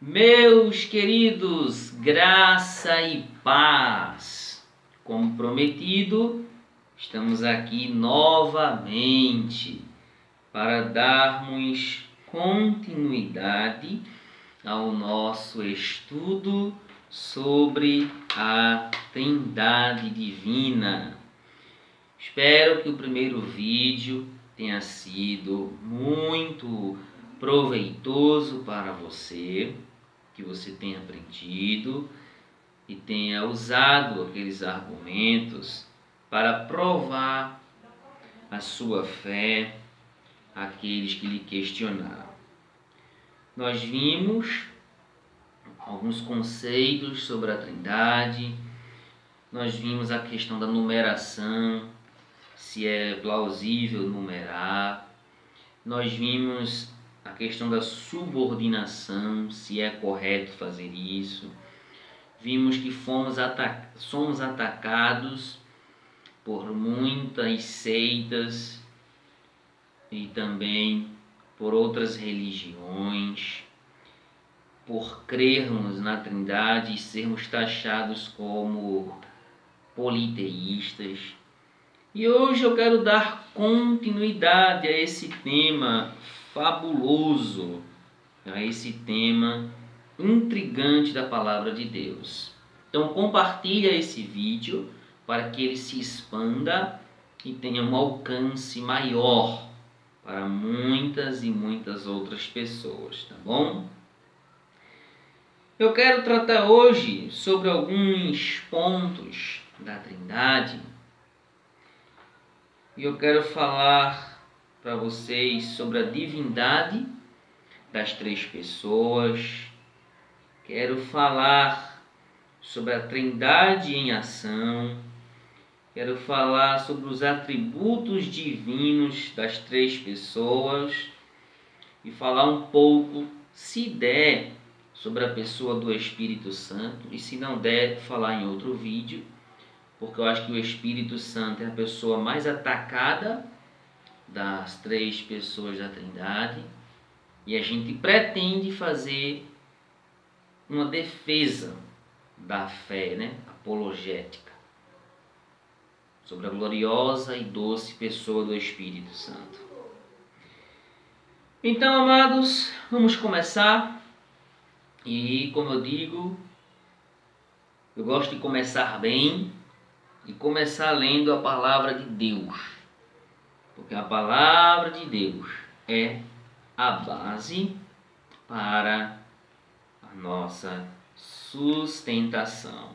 Meus queridos, graça e paz. Como prometido, estamos aqui novamente para darmos continuidade ao nosso estudo sobre a Trindade Divina. Espero que o primeiro vídeo tenha sido muito proveitoso para você, que você tenha aprendido e tenha usado aqueles argumentos para provar a sua fé àqueles que lhe questionaram. Nós vimos alguns conceitos sobre a Trindade, nós vimos a questão da numeração, se é plausível numerar, nós vimos a questão da subordinação, se é correto fazer isso. Vimos que somos atacados por muitas seitas e também por outras religiões, por crermos na Trindade e sermos taxados como politeístas. E hoje eu quero dar continuidade a esse tema fabuloso, a esse tema intrigante da Palavra de Deus. Então compartilha esse vídeo para que ele se expanda e tenha um alcance maior para muitas e muitas outras pessoas, tá bom? Eu quero tratar hoje sobre alguns pontos da Trindade. E eu quero falar para vocês sobre a divindade das três pessoas. Quero falar sobre a Trindade em ação. Quero falar sobre os atributos divinos das três pessoas. E falar um pouco, se der, sobre a pessoa do Espírito Santo. E se não der, falar em outro vídeo. Porque eu acho que o Espírito Santo é a pessoa mais atacada das três pessoas da Trindade. E a gente pretende fazer uma defesa da fé, apologética, sobre a gloriosa e doce pessoa do Espírito Santo. Então, amados, vamos começar. E, como eu digo, eu gosto de começar bem e começar lendo a palavra de Deus, porque a palavra de Deus é a base para a nossa sustentação.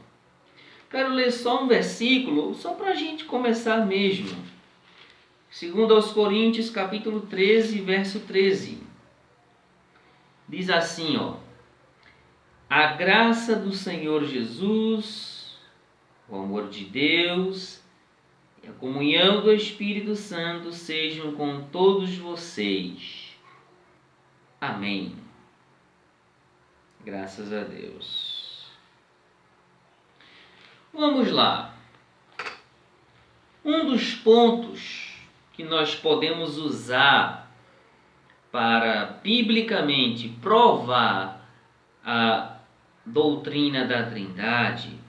Quero ler só um versículo, só para a gente começar mesmo. 2 Coríntios, capítulo 13, verso 13. Diz assim, a graça do Senhor Jesus, o amor de Deus e a comunhão do Espírito Santo sejam com todos vocês. Amém. Graças a Deus. Vamos lá. Um dos pontos que nós podemos usar para biblicamente provar a doutrina da Trindade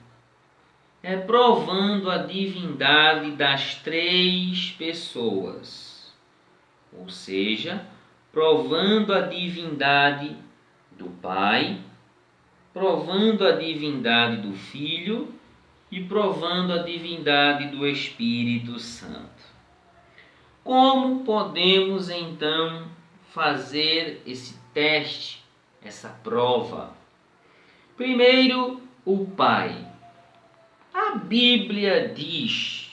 é provando a divindade das três pessoas, ou seja, provando a divindade do Pai, provando a divindade do Filho e provando a divindade do Espírito Santo. Como podemos então fazer esse teste, essa prova? Primeiro, o Pai. A Bíblia diz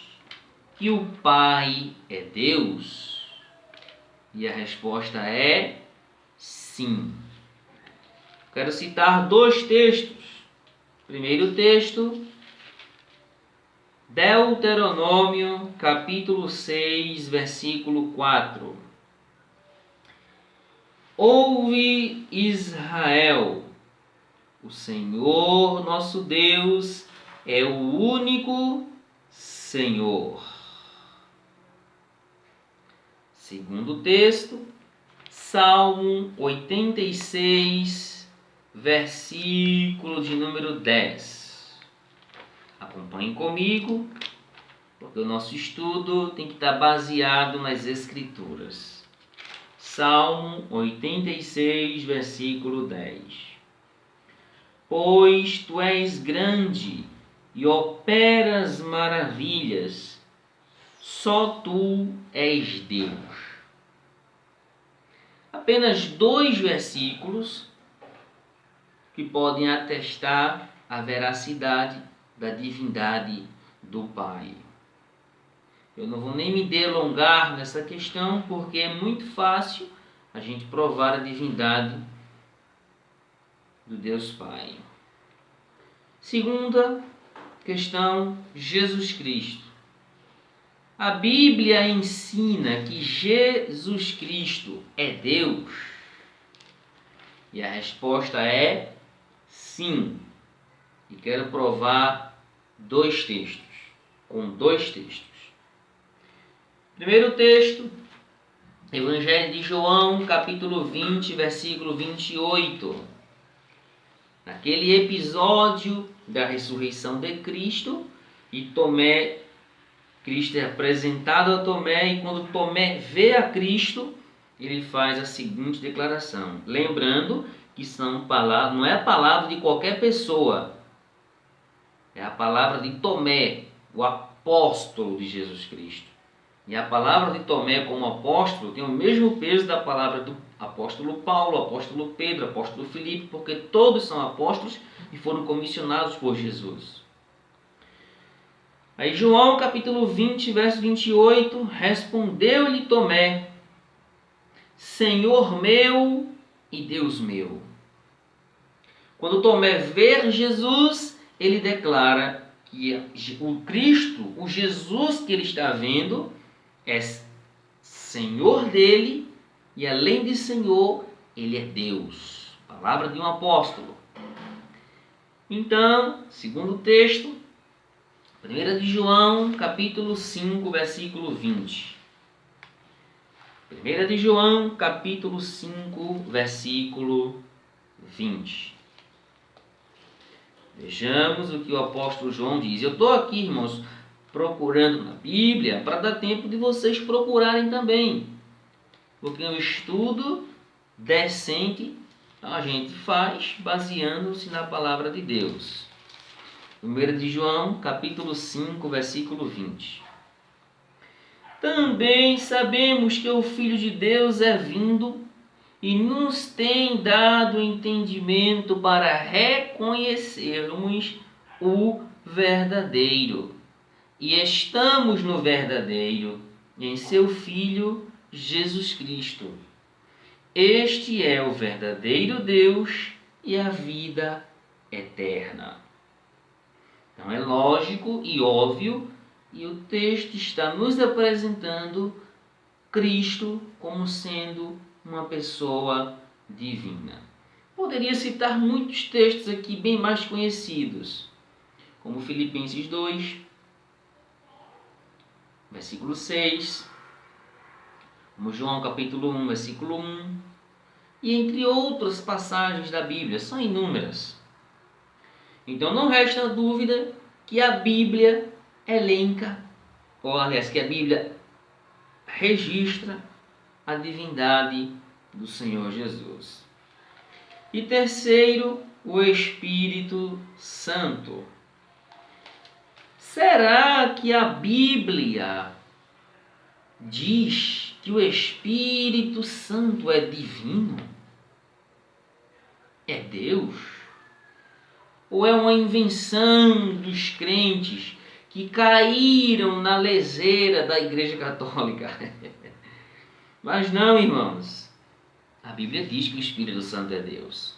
que o Pai é Deus? E a resposta é sim. Quero citar dois textos. Primeiro texto, Deuteronômio, capítulo 6, versículo 4. Ouve, Israel, o Senhor nosso Deus é o único Senhor. Segundo texto, Salmo 86, versículo de número 10. Acompanhe comigo, porque o nosso estudo tem que estar baseado nas Escrituras. Salmo 86, versículo 10. Pois tu és grande e operas maravilhas, só tu és Deus. Apenas 2 versículos que podem atestar a veracidade da divindade do Pai. Eu não vou nem me delongar nessa questão, porque é muito fácil a gente provar a divindade do Deus Pai. Segunda questão, Jesus Cristo. A Bíblia ensina que Jesus Cristo é Deus? E a resposta é sim. E quero provar com dois textos. Primeiro texto, Evangelho de João, capítulo 20, versículo 28. Naquele episódio da ressurreição de Cristo, e Cristo é apresentado a Tomé, e quando Tomé vê a Cristo, ele faz a seguinte declaração. Lembrando que não é a palavra de qualquer pessoa, é a palavra de Tomé, o apóstolo de Jesus Cristo. E a palavra de Tomé como apóstolo tem o mesmo peso da palavra do apóstolo Paulo, apóstolo Pedro, apóstolo Filipe, porque todos são apóstolos e foram comissionados por Jesus. Aí João capítulo 20, verso 28, respondeu-lhe Tomé, Senhor meu e Deus meu. Quando Tomé vê Jesus, ele declara que o Cristo, o Jesus que ele está vendo, é Senhor dele e além de Senhor, ele é Deus. Palavra de um apóstolo. Então, segundo texto, 1 de João, capítulo 5, versículo 20. 1 de João, capítulo 5, versículo 20. Vejamos o que o apóstolo João diz. Eu estou aqui, irmãos, procurando na Bíblia para dar tempo de vocês procurarem também. Porque é um estudo decente a gente faz baseando-se na palavra de Deus. 1 de João, capítulo 5, versículo 20. Também sabemos que o Filho de Deus é vindo e nos tem dado entendimento para reconhecermos o verdadeiro. E estamos no verdadeiro, em seu Filho Jesus Cristo. Este é o verdadeiro Deus e a vida eterna. Então é lógico e óbvio, e o texto está nos apresentando Cristo como sendo uma pessoa divina. Poderia citar muitos textos aqui bem mais conhecidos, como Filipenses 2, versículo 6, como João capítulo 1, versículo 1, e entre outras passagens da Bíblia, são inúmeras. Então não resta dúvida que a Bíblia elenca, ou aliás, que a Bíblia registra a divindade do Senhor Jesus. E terceiro, o Espírito Santo. Será que a Bíblia diz que o Espírito Santo é divino? É Deus? Ou é uma invenção dos crentes que caíram na leseira da Igreja Católica? Mas não, irmãos. A Bíblia diz que o Espírito Santo é Deus.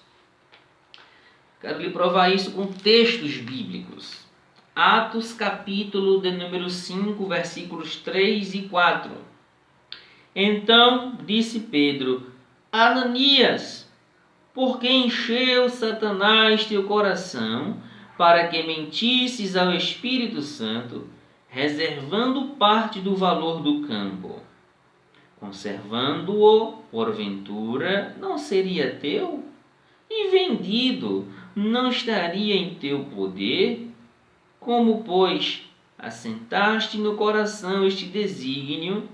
Quero lhe provar isso com textos bíblicos. Atos capítulo de número 5, versículos 3 e 4. Então disse Pedro, Ananias, por que encheu Satanás teu coração para que mentisses ao Espírito Santo, reservando parte do valor do campo? Conservando-o, porventura, não seria teu? e vendido, não estaria em teu poder? Como, pois, assentaste no coração este desígnio,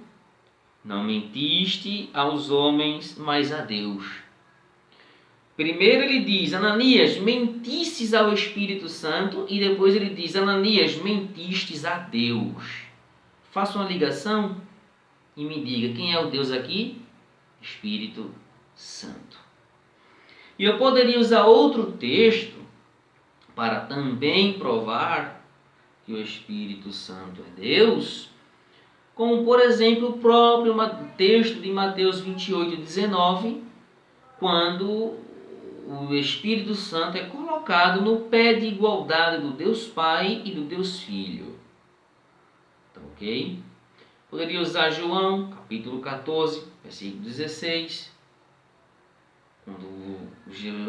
não mentiste aos homens, mas a Deus. Primeiro ele diz, Ananias, mentistes ao Espírito Santo, e depois ele diz, Ananias, mentistes a Deus. Faça uma ligação e me diga, quem é o Deus aqui? Espírito Santo. E eu poderia usar outro texto para também provar que o Espírito Santo é Deus, como por exemplo o próprio texto de Mateus 28:19, quando o Espírito Santo é colocado no pé de igualdade do Deus Pai e do Deus Filho. Tá ok? Poderia usar João, capítulo 14, versículo 16, quando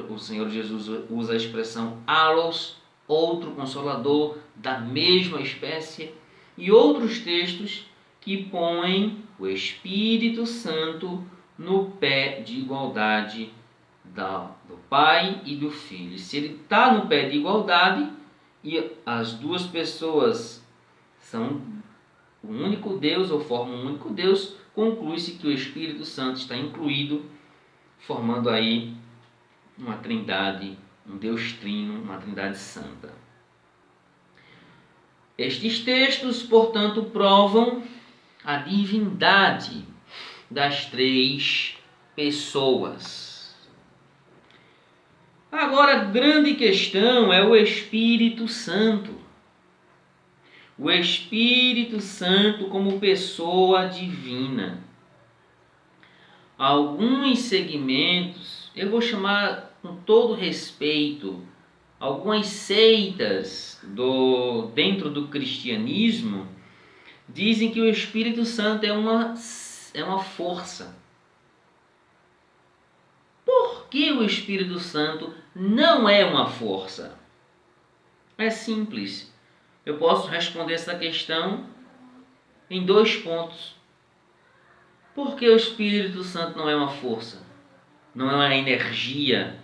o Senhor Jesus usa a expressão allos, outro consolador da mesma espécie, e outros textos que põem o Espírito Santo no pé de igualdade do Pai e do Filho. Se ele está no pé de igualdade e as duas pessoas são um único Deus ou formam um único Deus, conclui-se que o Espírito Santo está incluído, formando aí uma trindade, um Deus trino, uma trindade santa. Estes textos, portanto, provam a divindade das três pessoas. Agora, a grande questão é o Espírito Santo. O Espírito Santo como pessoa divina. Alguns segmentos, eu vou chamar com todo respeito, algumas seitas dentro do cristianismo dizem que o Espírito Santo é uma força. Por que o Espírito Santo não é uma força? É simples. Eu posso responder essa questão em 2 pontos. Por que o Espírito Santo não é uma força? Não é uma energia?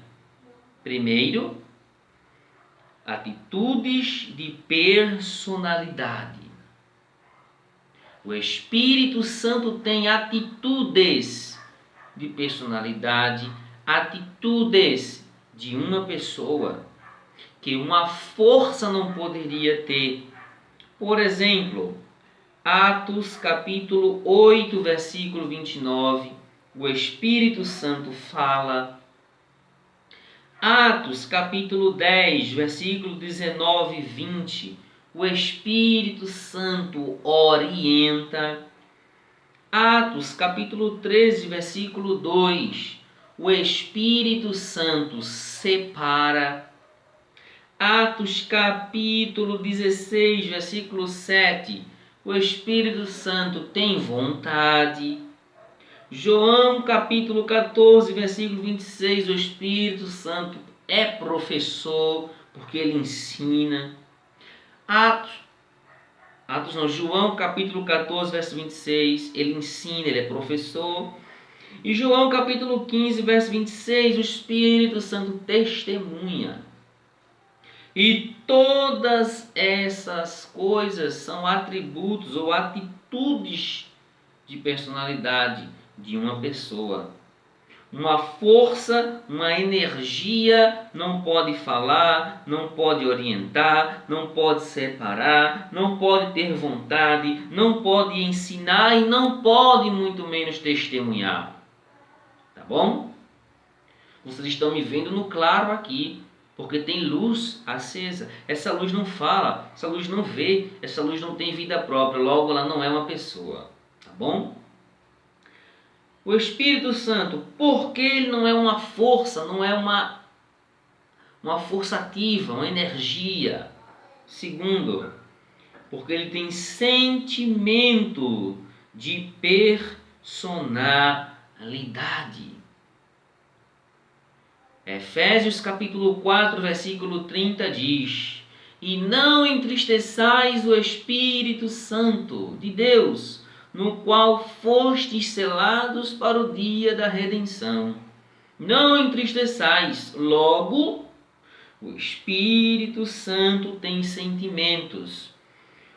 Primeiro, atitudes de personalidade. O Espírito Santo tem atitudes de personalidade, atitudes de uma pessoa que uma força não poderia ter. Por exemplo, Atos capítulo 8, versículo 29, o Espírito Santo fala. Atos capítulo 10, versículo 19 e 20, o Espírito Santo orienta. Atos capítulo 13, versículo 2, o Espírito Santo separa. Atos capítulo 16, versículo 7, o Espírito Santo tem vontade. João capítulo 14, versículo 26, o Espírito Santo é professor, porque ele ensina. João capítulo 14, verso 26, ele ensina, ele é professor. E João capítulo 15, verso 26, o Espírito Santo testemunha. E todas essas coisas são atributos ou atitudes de personalidade de uma pessoa. Uma força, uma energia não pode falar, não pode orientar, não pode separar, não pode ter vontade, não pode ensinar e não pode muito menos testemunhar. Tá bom? Vocês estão me vendo no claro aqui, porque tem luz acesa. Essa luz não fala, essa luz não vê, essa luz não tem vida própria, logo ela não é uma pessoa. Tá bom? O Espírito Santo, porque ele não é uma força, não é uma força ativa, uma energia. Segundo, porque ele tem sentimento de personalidade. Efésios capítulo 4, versículo 30 diz: E não entristeçais o Espírito Santo de Deus, no qual fostes selados para o dia da redenção. Não entristeçais. Logo, o Espírito Santo tem sentimentos.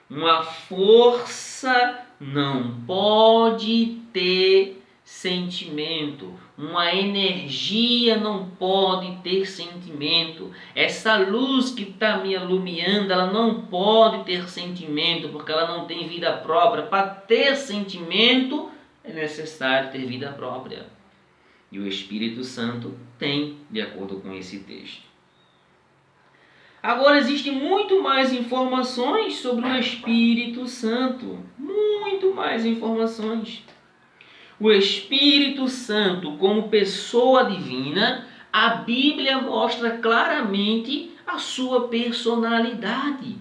Uma força não pode ter sentimento. Uma energia não pode ter sentimento. Essa luz que está me iluminando, ela não pode ter sentimento, porque ela não tem vida própria. Para ter sentimento, é necessário ter vida própria. E o Espírito Santo tem, de acordo com esse texto. Agora, existem muito mais informações sobre o Espírito Santo. Muito mais informações. O Espírito Santo, como pessoa divina, a Bíblia mostra claramente a sua personalidade.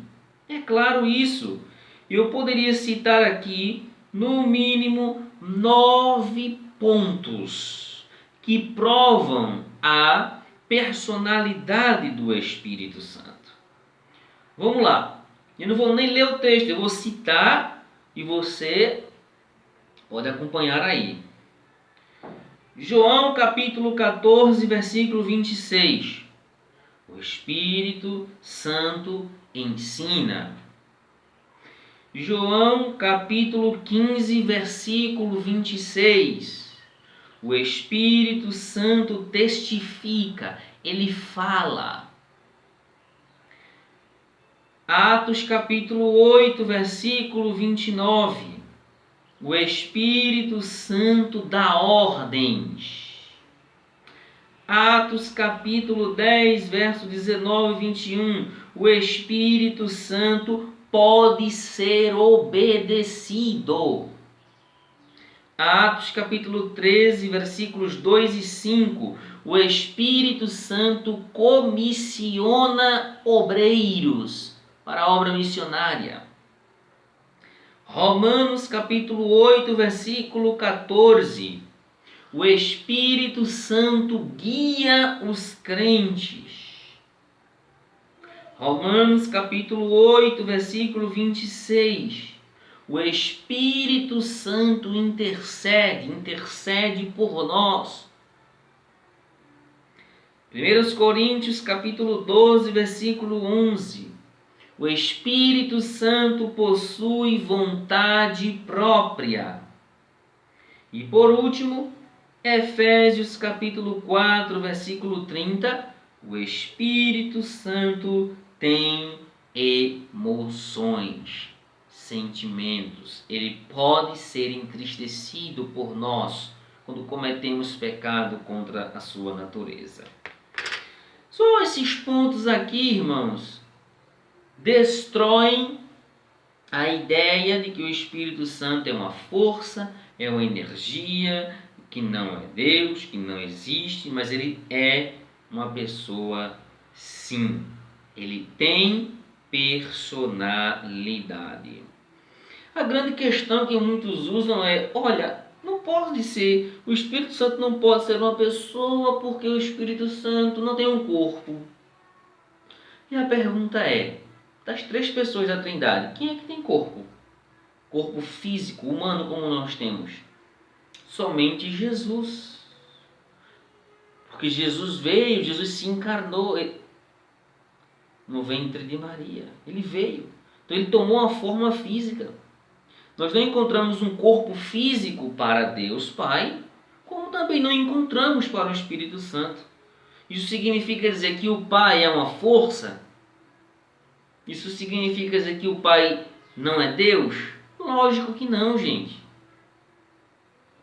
É claro isso. Eu poderia citar aqui, no mínimo, 9 pontos que provam a personalidade do Espírito Santo. Vamos lá. Eu não vou nem ler o texto, eu vou citar e você pode acompanhar aí. João capítulo 14, versículo 26. O Espírito Santo ensina. João capítulo 15, versículo 26. O Espírito Santo testifica, ele fala. Atos capítulo 8, versículo 29. O Espírito Santo dá ordens. Atos capítulo 10, verso 19 e 21. O Espírito Santo pode ser obedecido. Atos capítulo 13, versículos 2 e 5. O Espírito Santo comissiona obreiros para a obra missionária. Romanos capítulo 8, versículo 14. O Espírito Santo guia os crentes. Romanos capítulo 8, versículo 26. O Espírito Santo intercede por nós. 1 Coríntios capítulo 12, versículo 11. O Espírito Santo possui vontade própria. E por último, Efésios capítulo 4, versículo 30. O Espírito Santo tem emoções, sentimentos. Ele pode ser entristecido por nós quando cometemos pecado contra a sua natureza. Só esses pontos aqui, irmãos, destroem a ideia de que o Espírito Santo é uma força, é uma energia, que não é Deus, que não existe, mas ele é uma pessoa, sim. Ele tem personalidade. A grande questão que muitos usam é, olha, não pode ser, o Espírito Santo não pode ser uma pessoa porque o Espírito Santo não tem um corpo. E a pergunta é, das 3 pessoas da Trindade, quem é que tem corpo? Corpo físico, humano como nós temos? Somente Jesus. Porque Jesus veio, Jesus se encarnou no ventre de Maria. Ele veio. Então ele tomou uma forma física. Nós não encontramos um corpo físico para Deus Pai, como também não encontramos para o Espírito Santo. Isso significa dizer que o Pai é uma força? Isso significa dizer que o Pai não é Deus? Lógico que não, gente.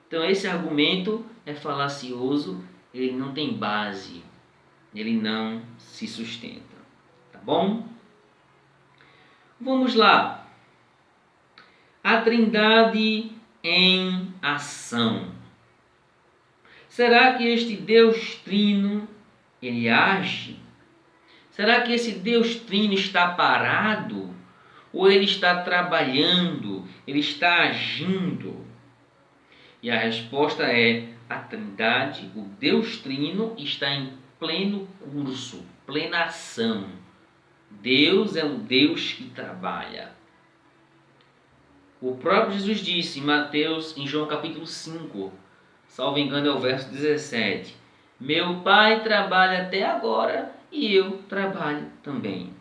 Então esse argumento é falacioso, ele não tem base, ele não se sustenta. Tá bom? Vamos lá. A Trindade em ação. Será que este Deus Trino, ele age? Será que esse Deus Trino está parado? Ou ele está trabalhando? Ele está agindo? E a resposta é: a Trindade, o Deus Trino, está em pleno curso, plena ação. Deus é um Deus que trabalha. O próprio Jesus disse em Mateus, em João capítulo 5, salvo engano é o verso 17, Meu Pai trabalha até agora e eu trabalho também.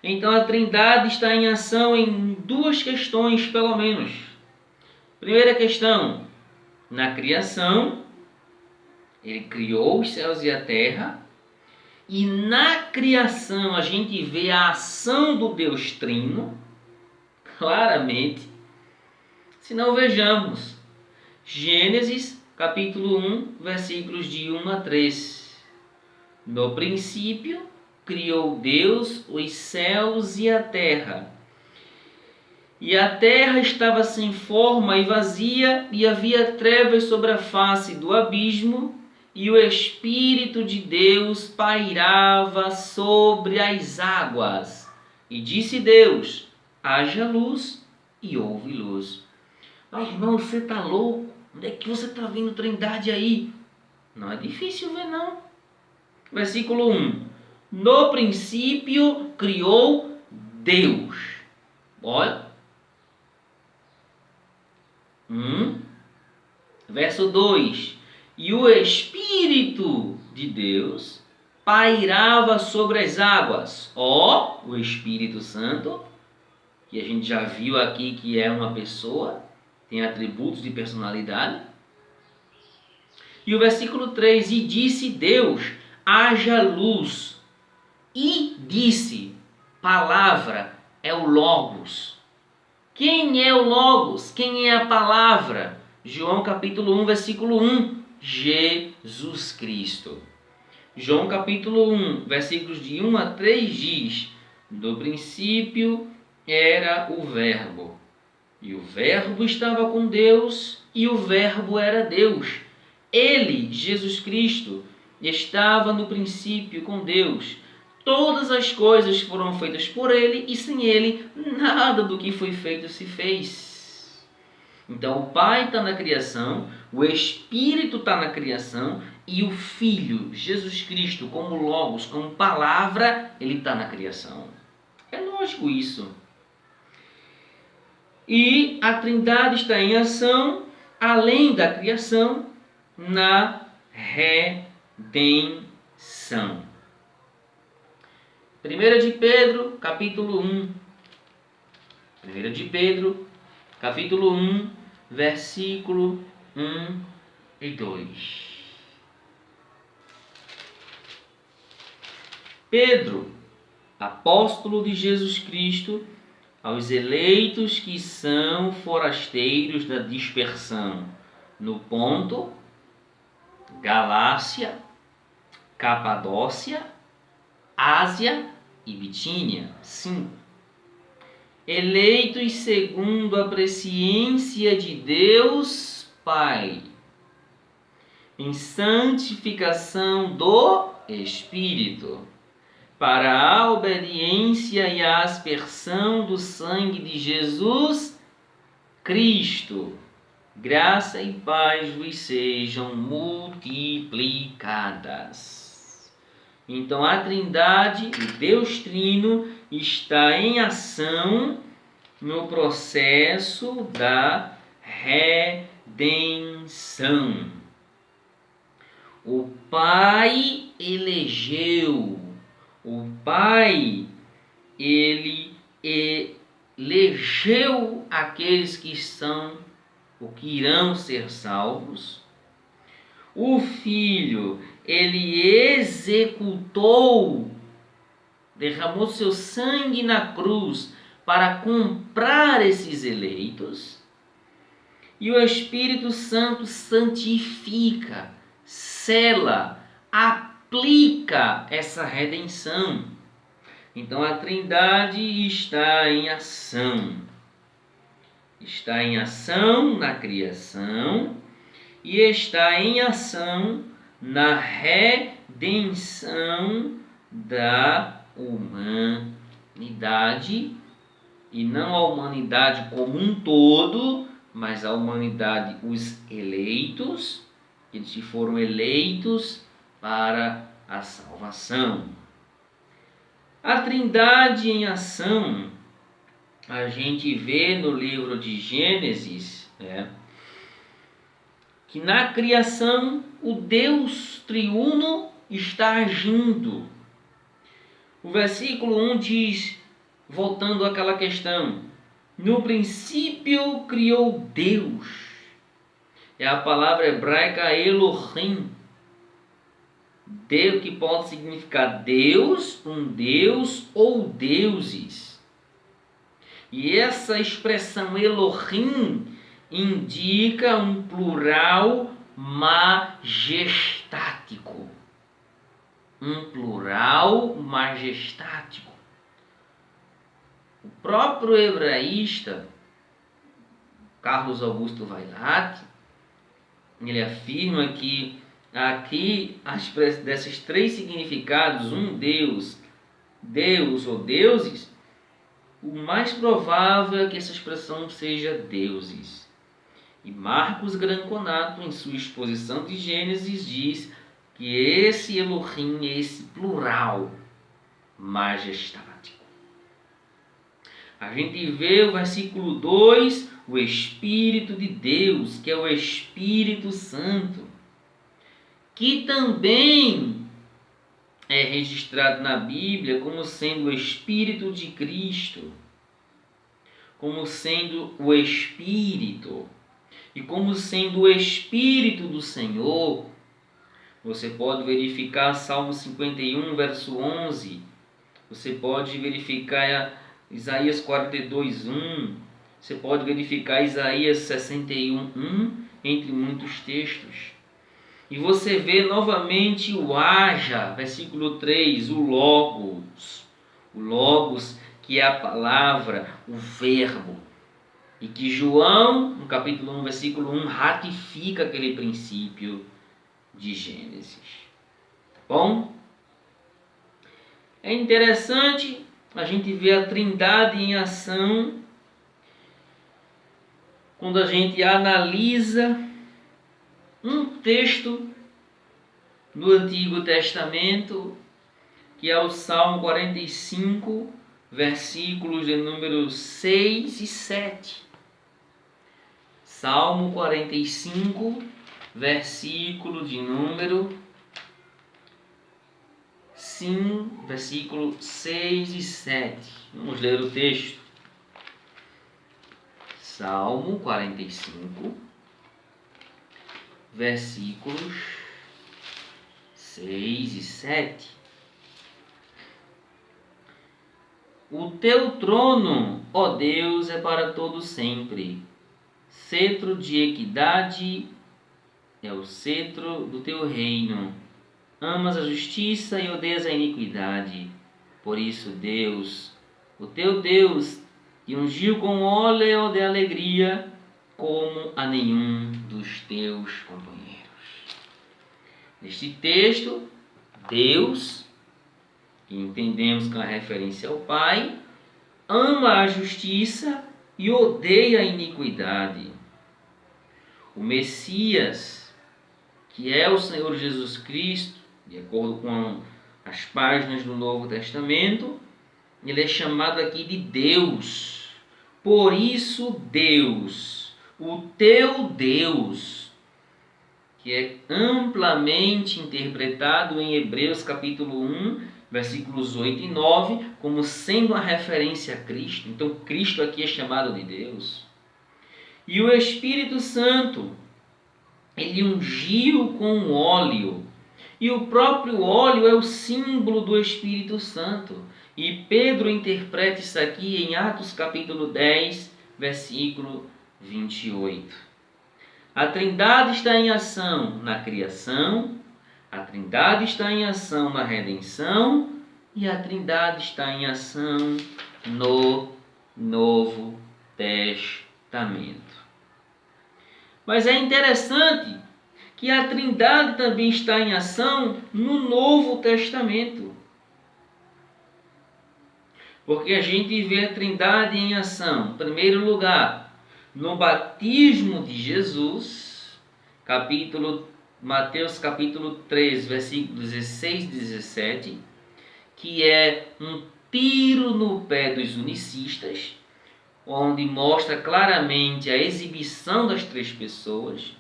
Então a Trindade está em ação em duas questões, pelo menos. Primeira questão, na criação, Ele criou os céus e a terra, e na criação a gente vê a ação do Deus Trino, claramente. Se não, vejamos Gênesis capítulo 1, versículos de 1 a 3. No princípio, criou Deus os céus e a terra. E a terra estava sem forma e vazia, e havia trevas sobre a face do abismo, e o Espírito de Deus pairava sobre as águas. E disse Deus: haja luz, e houve luz. Mas, irmão, você está louco? Onde é que você está vendo Trindade aí? Não é difícil ver, não. Versículo 1. No princípio criou Deus. Olha. Verso 2. E o Espírito de Deus pairava sobre as águas. Ó, o Espírito Santo, que a gente já viu aqui que é uma pessoa, tem atributos de personalidade. E o versículo 3. E disse Deus: haja luz. E disse, palavra é o Logos. Quem é o Logos? Quem é a palavra? João capítulo 1, versículo 1. Jesus Cristo. João capítulo 1, versículos de 1 a 3 diz: no princípio era o Verbo, e o Verbo estava com Deus, e o Verbo era Deus. Ele, Jesus Cristo, estava no princípio com Deus. Todas as coisas foram feitas por Ele, e sem Ele, nada do que foi feito se fez. Então o Pai está na criação, o Espírito está na criação, e o Filho, Jesus Cristo, como Logos, como palavra, Ele está na criação. É lógico isso. E a Trindade está em ação, além da criação, na redenção. 1 de Pedro, capítulo 1. 1 de Pedro, capítulo 1, versículo 1 e 2. Pedro, apóstolo de Jesus Cristo, aos eleitos que são forasteiros da dispersão, no Ponto, Galácia, Capadócia, Ásia e Bitínia. 5. Eleitos segundo a presciência de Deus Pai, em santificação do Espírito, para a obediência e a aspersão do sangue de Jesus Cristo. Graça e paz vos sejam multiplicadas. Então a Trindade, o Deus Trino, está em ação no processo da redenção. O Pai elegeu, o Pai, Ele elegeu aqueles que são ou que irão ser salvos. O Filho, Ele executou, derramou seu sangue na cruz para comprar esses eleitos. E o Espírito Santo santifica, sela, aplica essa redenção. Então a Trindade está em ação. Está em ação na criação e está em ação na redenção da humanidade, e não a humanidade como um todo, mas a humanidade, os eleitos, eles foram eleitos para a salvação. A Trindade em ação, a gente vê no livro de Gênesis, que na criação o Deus triuno está agindo. O versículo 1 diz, voltando àquela questão, no princípio criou Deus. É a palavra hebraica Elohim. Deus, que pode significar Deus, um Deus ou deuses. E essa expressão Elohim indica um plural majestático. Um plural majestático. O próprio hebraísta, Carlos Augusto Vailate, ele afirma que aqui, desses três significados, um Deus, Deus ou deuses, o mais provável é que essa expressão seja deuses. E Marcos Granconato, em sua exposição de Gênesis, diz que esse Elohim é esse plural majestático. A gente vê o versículo 2, o Espírito de Deus, que é o Espírito Santo, que também é registrado na Bíblia como sendo o Espírito de Cristo, como sendo o Espírito, e como sendo o Espírito do Senhor. Você pode verificar Salmo 51, verso 11, você pode verificar Isaías 42, 1, você pode verificar Isaías 61, 1, entre muitos textos. E você vê novamente o haja, versículo 3, o logos que é a palavra, o verbo. E que João, no capítulo 1, versículo 1, ratifica aquele princípio de Gênesis. Bom, é interessante a gente ver a Trindade em ação quando a gente analisa um texto do Antigo Testamento, que é o Salmo 45, versículos de número 6 e 7. Salmo 45, versículo de número 5, versículo 6 e 7. Vamos ler o texto. Salmo 45, versículos 6 e 7. O teu trono, ó Deus, é para todo sempre. Cetro de equidade é o cetro do teu reino. Amas a justiça e odeias a iniquidade. Por isso, Deus, o teu Deus, te ungiu com óleo de alegria, como a nenhum dos teus companheiros. Neste texto, Deus, que entendemos que é uma referência ao Pai, ama a justiça e odeia a iniquidade. O Messias, que é o Senhor Jesus Cristo, de acordo com as páginas do Novo Testamento, ele é chamado aqui de Deus. Por isso, Deus, o teu Deus, que é amplamente interpretado em Hebreus capítulo 1, versículos 8 e 9, como sendo uma referência a Cristo. Então, Cristo aqui é chamado de Deus. E o Espírito Santo, ele ungiu com óleo. E o próprio óleo é o símbolo do Espírito Santo. E Pedro interpreta isso aqui em Atos capítulo 10, versículo 28. A Trindade está em ação na criação, a Trindade está em ação na redenção e a Trindade está em ação no Novo Testamento. Mas é interessante que a Trindade também está em ação no Novo Testamento. Porque a gente vê a Trindade em ação, em primeiro lugar, no batismo de Jesus, Mateus capítulo 3, versículos 16 e 17, que é um tiro no pé dos unicistas, onde mostra claramente a exibição das três pessoas.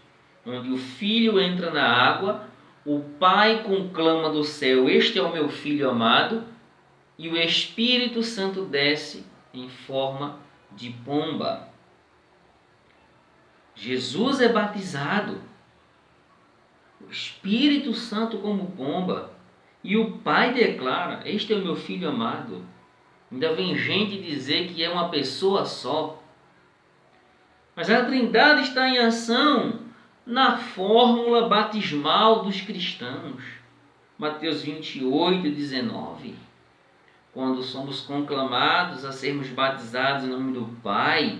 onde o Filho entra na água, o Pai conclama do céu: "Este é o meu Filho amado", e o Espírito Santo desce em forma de pomba. Jesus é batizado, o Espírito Santo como pomba, e o Pai declara: "Este é o meu Filho amado". Ainda vem gente dizer que é uma pessoa só. Mas a Trindade está em ação na fórmula batismal dos cristãos. Mateus 28:19. Quando somos conclamados a sermos batizados em nome do Pai,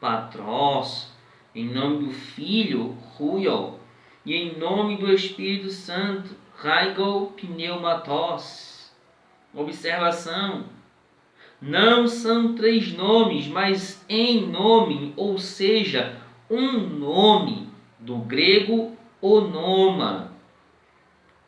Patrós, em nome do Filho, Huiol, e em nome do Espírito Santo, Raigol Pneumatos. Observação: não são 3 nomes, mas em nome, ou seja, um nome, do grego onoma.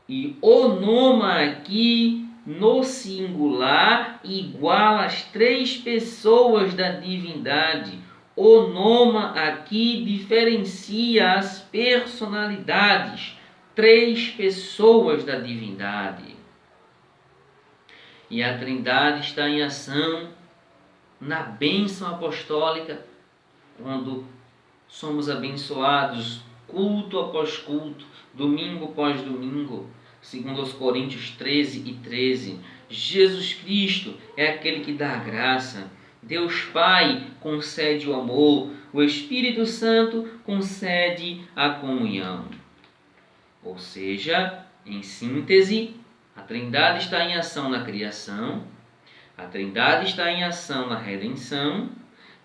E onoma aqui no singular iguala as 3 pessoas da divindade. Onoma aqui diferencia as personalidades, 3 pessoas da divindade. E a Trindade está em ação na bênção apostólica, quando somos abençoados culto após culto, domingo após domingo, segundo os Coríntios 13:13. Jesus Cristo é aquele que dá a graça. Deus Pai concede o amor. O Espírito Santo concede a comunhão. Ou seja, em síntese, a Trindade está em ação na criação, a Trindade está em ação na redenção,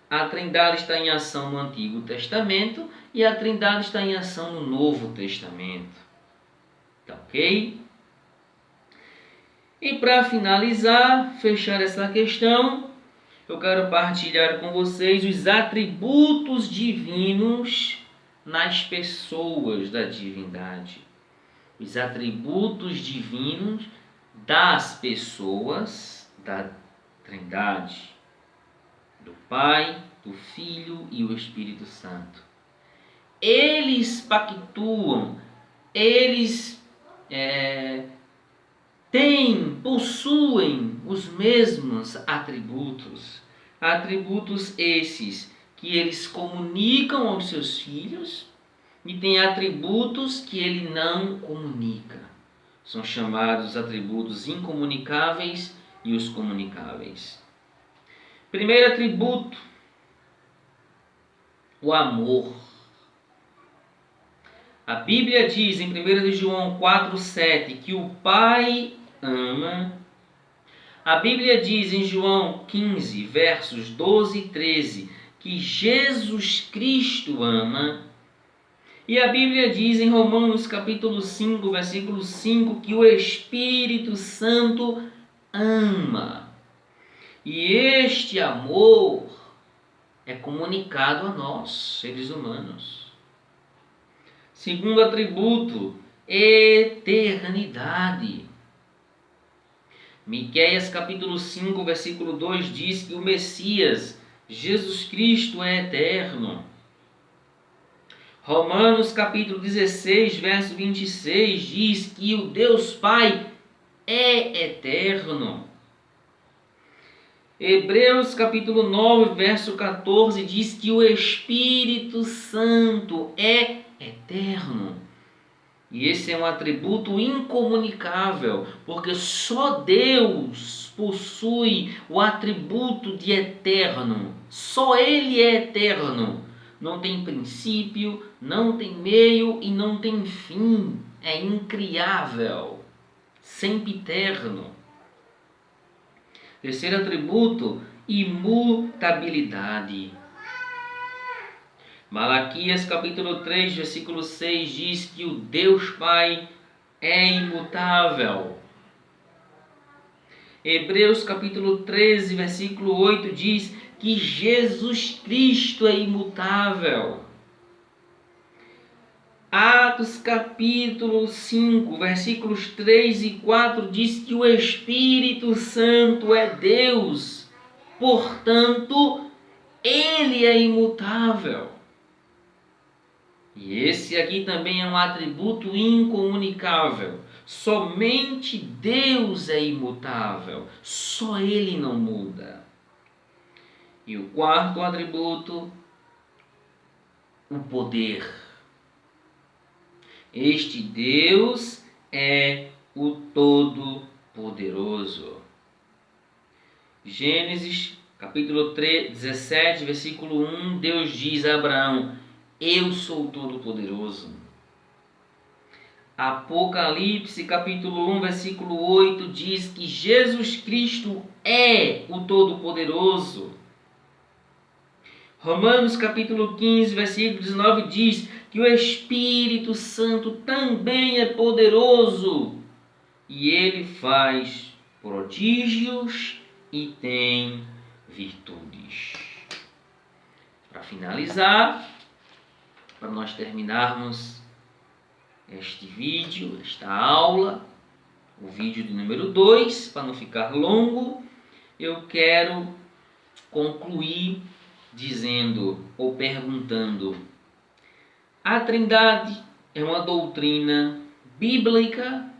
a Trindade está em ação no Antigo Testamento e a Trindade está em ação no Novo Testamento. Tá ok? E para finalizar, fechar essa questão, eu quero partilhar com vocês os atributos divinos nas pessoas da divindade. Os atributos divinos das pessoas da Trindade, do Pai, do Filho e o Espírito Santo. Eles pactuam, eles possuem os mesmos atributos. Atributos esses que eles comunicam aos seus filhos e tem atributos que ele não comunica. São chamados atributos incomunicáveis e os comunicáveis. Primeiro atributo, o amor. A Bíblia diz em 1 João 4:7 que o Pai ama. A Bíblia diz em João 15, versos 12 e 13, que Jesus Cristo ama. E a Bíblia diz em Romanos capítulo 5, versículo 5, que o Espírito Santo ama. E este amor é comunicado a nós, seres humanos. Segundo atributo, eternidade. Miqueias capítulo 5, versículo 2 diz que o Messias, Jesus Cristo, é eterno. Romanos capítulo 16, verso 26 diz que o Deus Pai é eterno. Hebreus capítulo 9, verso 14 diz que o Espírito Santo é eterno. E esse é um atributo incomunicável, porque só Deus possui o atributo de eterno. Só Ele é eterno. Não tem princípio, não tem meio e não tem fim. É incriável, sempiterno. Terceiro atributo, imutabilidade. Malaquias capítulo 3, versículo 6 diz que o Deus Pai é imutável. Hebreus capítulo 13, versículo 8 diz que Jesus Cristo é imutável. Atos capítulo 5, versículos 3 e 4 diz que o Espírito Santo é Deus, portanto, Ele é imutável. E esse aqui também é um atributo incomunicável. Somente Deus é imutável. Só Ele não muda. E o quarto atributo, o poder. Este Deus é o Todo-Poderoso. Gênesis capítulo 17, versículo 1, Deus diz a Abraão: eu sou o Todo-Poderoso. Apocalipse capítulo 1, versículo 8 diz que Jesus Cristo é o Todo-Poderoso. Romanos capítulo 15, versículo 19 diz que o Espírito Santo também é poderoso e ele faz prodígios e tem virtudes. Para finalizar, para nós terminarmos este vídeo, esta aula, o vídeo de número 2, para não ficar longo, eu quero concluir dizendo ou perguntando: a Trindade é uma doutrina bíblica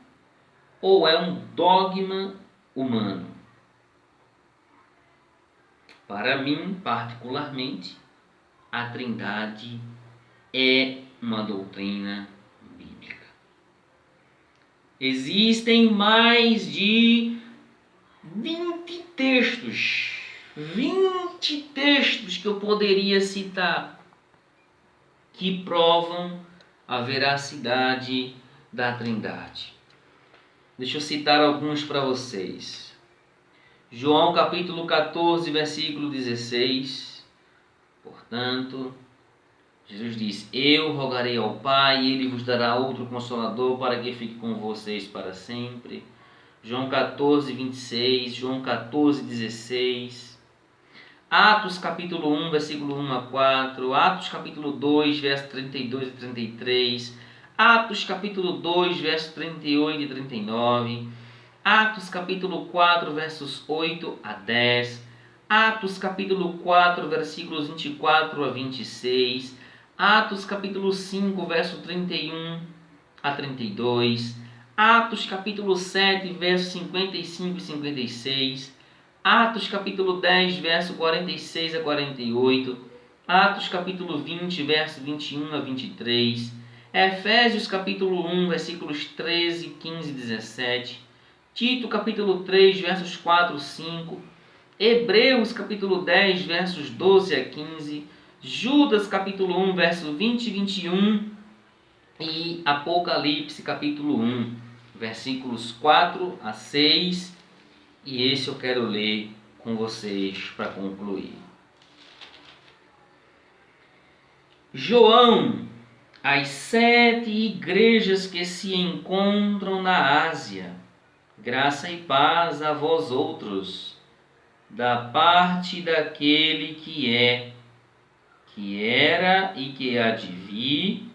ou é um dogma humano? Para mim, particularmente, a Trindade é uma doutrina bíblica. Existem mais de 20 textos que eu poderia citar que provam a veracidade da Trindade. Deixa eu citar alguns para vocês. João capítulo 14, versículo 16. Portanto, Jesus diz: eu rogarei ao Pai e Ele vos dará outro Consolador para que fique com vocês para sempre. João 14, 26. João 14, 16. Atos capítulo 1, versículo 1 a 4. Atos capítulo 2, verso 32 e 33. Atos capítulo 2, verso 38 e 39. Atos capítulo 4, versos 8 a 10. Atos capítulo 4, versículos 24 a 26. Atos capítulo 5, verso 31 a 32. Atos capítulo 7, versos 55 e 56. Atos capítulo 10, verso 46 a 48. Atos capítulo 20, verso 21 a 23. Efésios capítulo 1, versículos 13, 15 e 17. Tito capítulo 3, versos 4 e 5. Hebreus capítulo 10, versos 12 a 15. Judas capítulo 1, verso 20 e 21. E Apocalipse capítulo 1, versículos 4 a 6. E esse eu quero ler com vocês para concluir. João, as 7 igrejas que se encontram na Ásia, graça e paz a vós outros, da parte daquele que é, que era e que há de vir,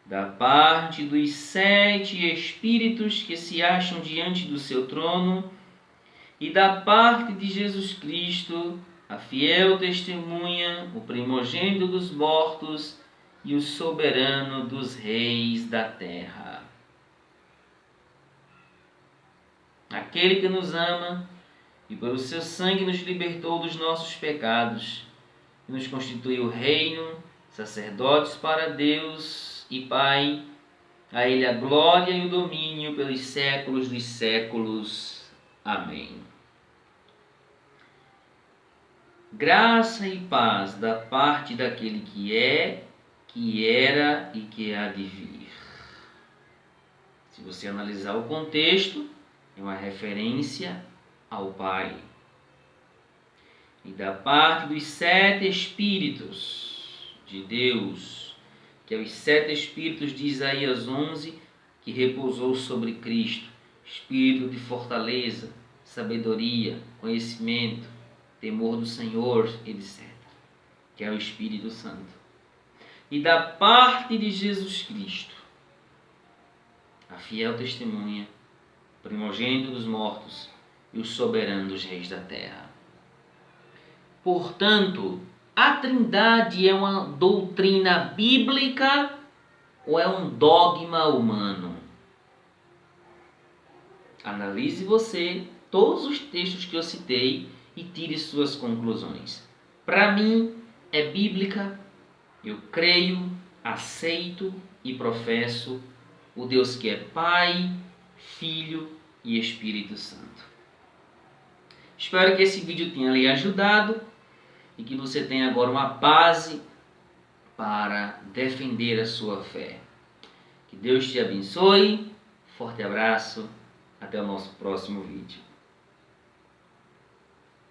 da parte dos 7 Espíritos que se acham diante do seu trono, e da parte de Jesus Cristo, a fiel testemunha, o primogênito dos mortos e o soberano dos reis da terra. Aquele que nos ama e pelo seu sangue nos libertou dos nossos pecados e nos constituiu reino, sacerdotes para Deus e Pai, a Ele a glória e o domínio pelos séculos dos séculos. Amém. Graça e paz da parte daquele que é, que era e que há de vir. Se você analisar o contexto, é uma referência ao Pai. E da parte dos 7 Espíritos de Deus, que é os 7 Espíritos de Isaías 11, que repousou sobre Cristo. Espírito de fortaleza, sabedoria, conhecimento, temor do Senhor, etc. Que é o Espírito Santo. E da parte de Jesus Cristo, a fiel testemunha, primogênito dos mortos e o soberano dos reis da terra. Portanto, A Trindade é uma doutrina bíblica ou é um dogma humano? Analise você todos os textos que eu citei e tire suas conclusões. Para mim, é bíblica. Eu creio, aceito e professo o Deus que é Pai, Filho e Espírito Santo. Espero que esse vídeo tenha lhe ajudado e que você tenha agora uma base para defender a sua fé. Que Deus te abençoe. Forte abraço. Até o nosso próximo vídeo.